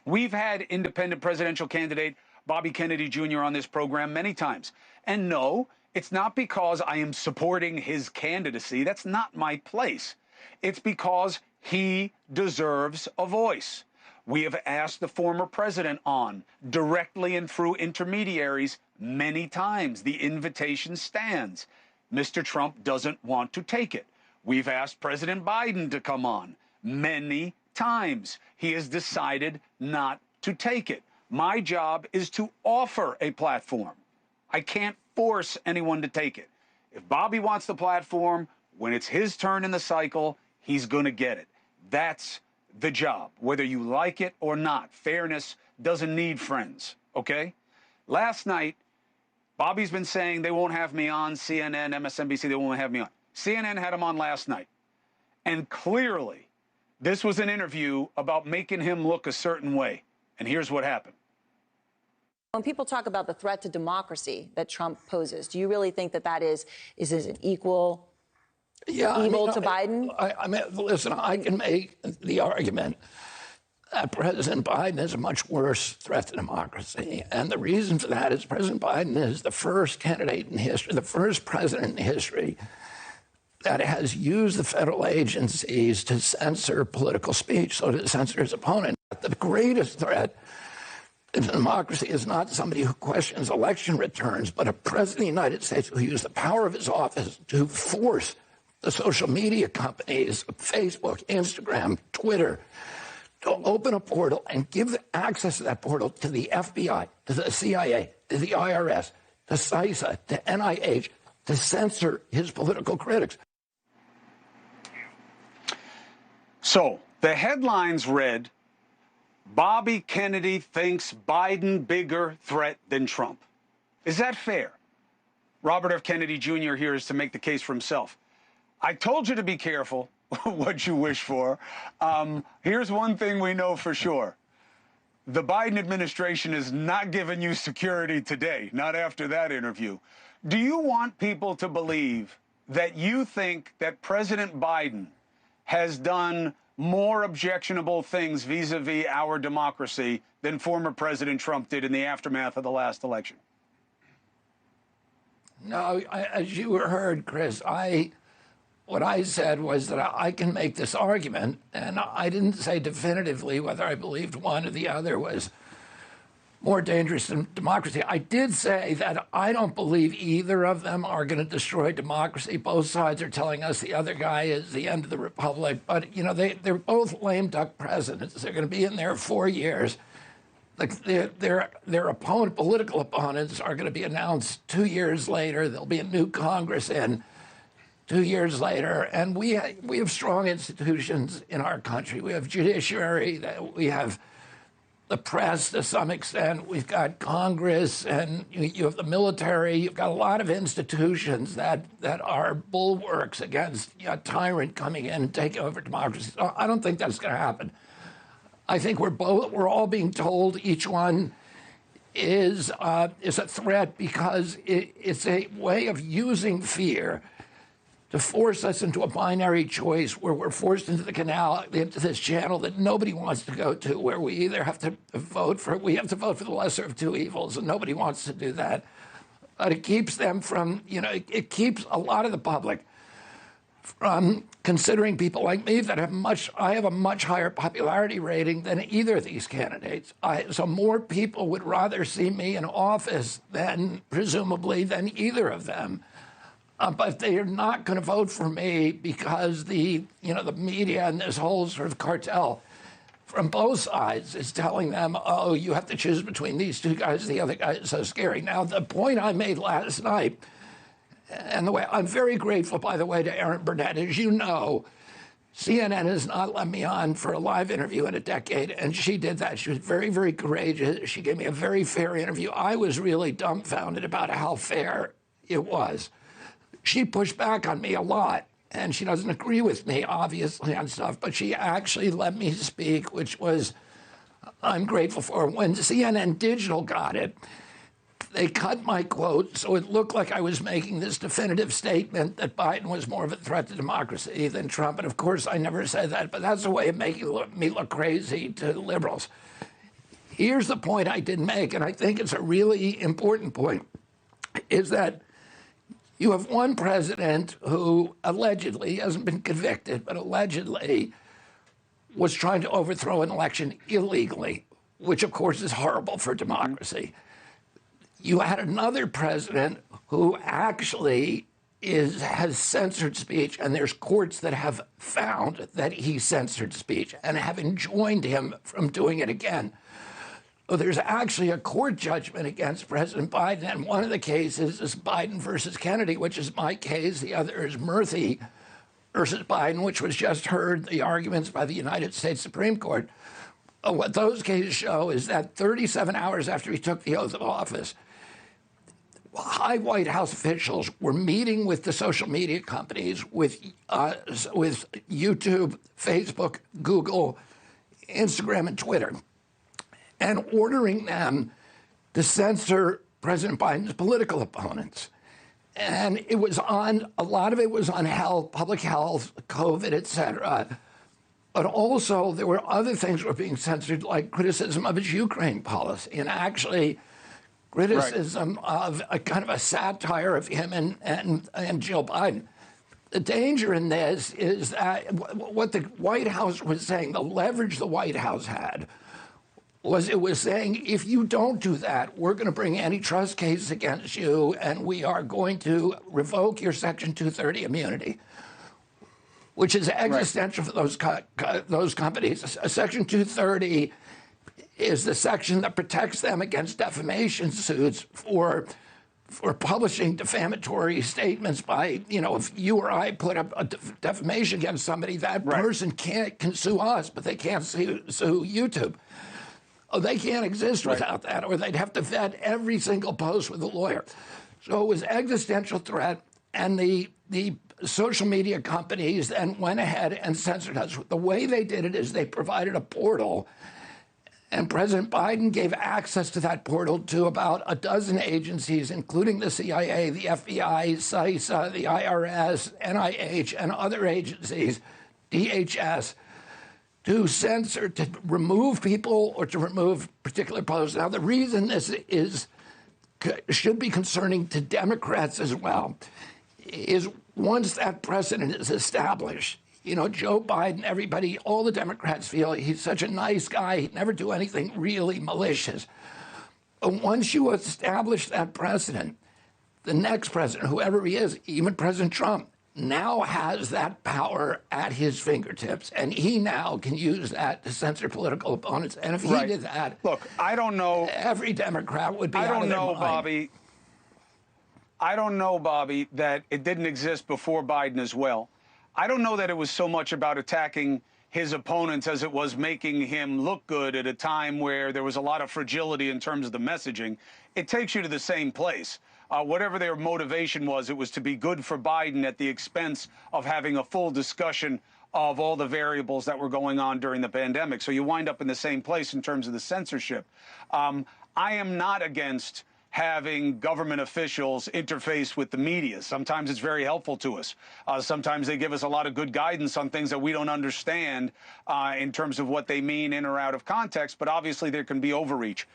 We've had independent presidential candidate Bobby Kennedy Jr. on this program many times. And no, it's not because I am supporting his candidacy. That's not my place. It's because he deserves a voice. We have asked the former president on directly and through intermediaries many times. The invitation stands. Mr. Trump doesn't want to take it. We've asked President Biden to come on many times. He has decided not to take it. My job is to offer a platform. I can't force anyone to take it. If Bobby wants the platform, when it's his turn in the cycle, he's going to get it. That's the job, whether you like it or not. Fairness doesn't need friends, okay? Last night, Bobby's been saying they won't have me on. CNN, MSNBC, they won't have me on. CNN had him on last night. And clearly, this was an interview about making him look a certain way. And here's what happened. When people talk about the threat to democracy that Trump poses, do you really think that that is an equal evil to Biden? I mean, listen, I can make the argument that President Biden is a much worse threat to democracy. And the reason for that is President Biden is the first candidate in history, the first president in history that has used the federal agencies to censor political speech, so to censor his opponent. The greatest threat to democracy is not somebody who questions election returns, but a president of the United States who used the power of his office to force the social media companies, Facebook, Instagram, Twitter, to open a portal and give access to that portal to the FBI, to the CIA, to the IRS, to CISA, to NIH, to censor his political critics. So the headlines read, Bobby Kennedy thinks Biden bigger threat than Trump. Is that fair? Robert F. Kennedy Jr. here is to make the case for himself. I told you to be careful what you wish for. Here's one thing we know for sure. The Biden administration is not giving you security today, not after that interview. Do you want people to believe that you think that President Biden has done more objectionable things vis-a-vis our democracy than former President Trump did in the aftermath of the last election? No, as you heard, Chris, what I said was that I can make this argument, and I didn't say definitively whether I believed one or the other was more dangerous than democracy. I did say that I don't believe either of them are going to destroy democracy. Both sides are telling us the other guy is the end of the republic. But, you know, they're both lame duck presidents. They're going to be in there 4 years. Their political opponents are going to be announced 2 years later. There'll be a new Congress in 2 years later. And we have strong institutions in our country. We have judiciary, we have the press to some extent, we've got Congress, and you have the military. You've got a lot of institutions that are bulwarks against a tyrant coming in and taking over democracy. So I don't think that's going to happen. I think we're all being told each one is a threat because it's a way of using fear to force us into a binary choice where we're forced into the canal, into this channel that nobody wants to go to, where we either have to vote for the lesser of two evils, and nobody wants to do that. But it keeps them from, it keeps a lot of the public from considering people like me that I have a much higher popularity rating than either of these candidates. So more people would rather see me in office presumably than either of them. But they are not going to vote for me because the media and this whole sort of cartel from both sides is telling them, oh, you have to choose between these two guys. The other guy is so scary. Now, the point I made last night, and the way I'm very grateful, by the way, to Erin Burnett. As you know, CNN has not let me on for a live interview in a decade, and she did that. She was very, very courageous. She gave me a very fair interview. I was really dumbfounded about how fair it was. She pushed back on me a lot, and she doesn't agree with me, obviously, on stuff, but she actually let me speak, which I'm grateful for. When CNN Digital got it, they cut my quote, so it looked like I was making this definitive statement that Biden was more of a threat to democracy than Trump. And of course, I never said that, but that's a way of making me look crazy to liberals. Here's the point I didn't make, and I think it's a really important point, is that you have one president who allegedly hasn't been convicted, but allegedly was trying to overthrow an election illegally, which of course is horrible for democracy. You had another president who actually has censored speech, and there's courts that have found that he censored speech and have enjoined him from doing it again. So there's actually a court judgment against President Biden, and one of the cases is Biden versus Kennedy, which is my case. The other is Murthy versus Biden, which was just heard, the arguments by the United States Supreme Court. What those cases show is that 37 hours after he took the oath of office, high White House officials were meeting with the social media companies, with YouTube, Facebook, Google, Instagram, and Twitter, and ordering them to censor President Biden's political opponents. And it was on, a lot of it was on health, public health, COVID, et cetera. But also there were other things that were being censored, like criticism of his Ukraine policy, and actually criticism of a kind of a satire of him and Joe Biden. The danger in this is that what the White House was saying, the leverage the White House had, was it was saying, if you don't do that, we're going to bring antitrust cases against you, and we are going to revoke your Section 230 immunity, which is existential for those companies. Section 230 is the section that protects them against defamation suits for publishing defamatory statements by, if you or I put up a defamation against somebody, that person can sue us, but they can't sue YouTube. Oh, they can't exist without that, or they'd have to vet every single post with a lawyer. So it was existential threat, and the social media companies then went ahead and censored us. The way they did it is they provided a portal, and President Biden gave access to that portal to about a dozen agencies, including the CIA, the FBI, CISA, the IRS, NIH, and other agencies, DHS, to censor, to remove people or to remove particular posts. Now, the reason this should be concerning to Democrats as well is once that precedent is established, Joe Biden, everybody, all the Democrats feel he's such a nice guy, he'd never do anything really malicious. But once you establish that precedent, the next president, whoever he is, even President Trump, now has that power at his fingertips, and he now can use that to censor political opponents. And if he did that, look, I don't know. Every Democrat would be out of their mind. I don't know, Bobby, that it didn't exist before Biden as well. I don't know that it was so much about attacking his opponents as it was making him look good at a time where there was a lot of fragility in terms of the messaging. It takes you to the same place. Whatever their motivation was, it was to be good for Biden at the expense of having a full discussion of all the variables that were going on during the pandemic. So you wind up in the same place in terms of the censorship. I am not against having government officials interface with the media. Sometimes it's very helpful to us. Sometimes they give us a lot of good guidance on things that we don't understand in terms of what they mean in or out of context, but obviously there can be overreach.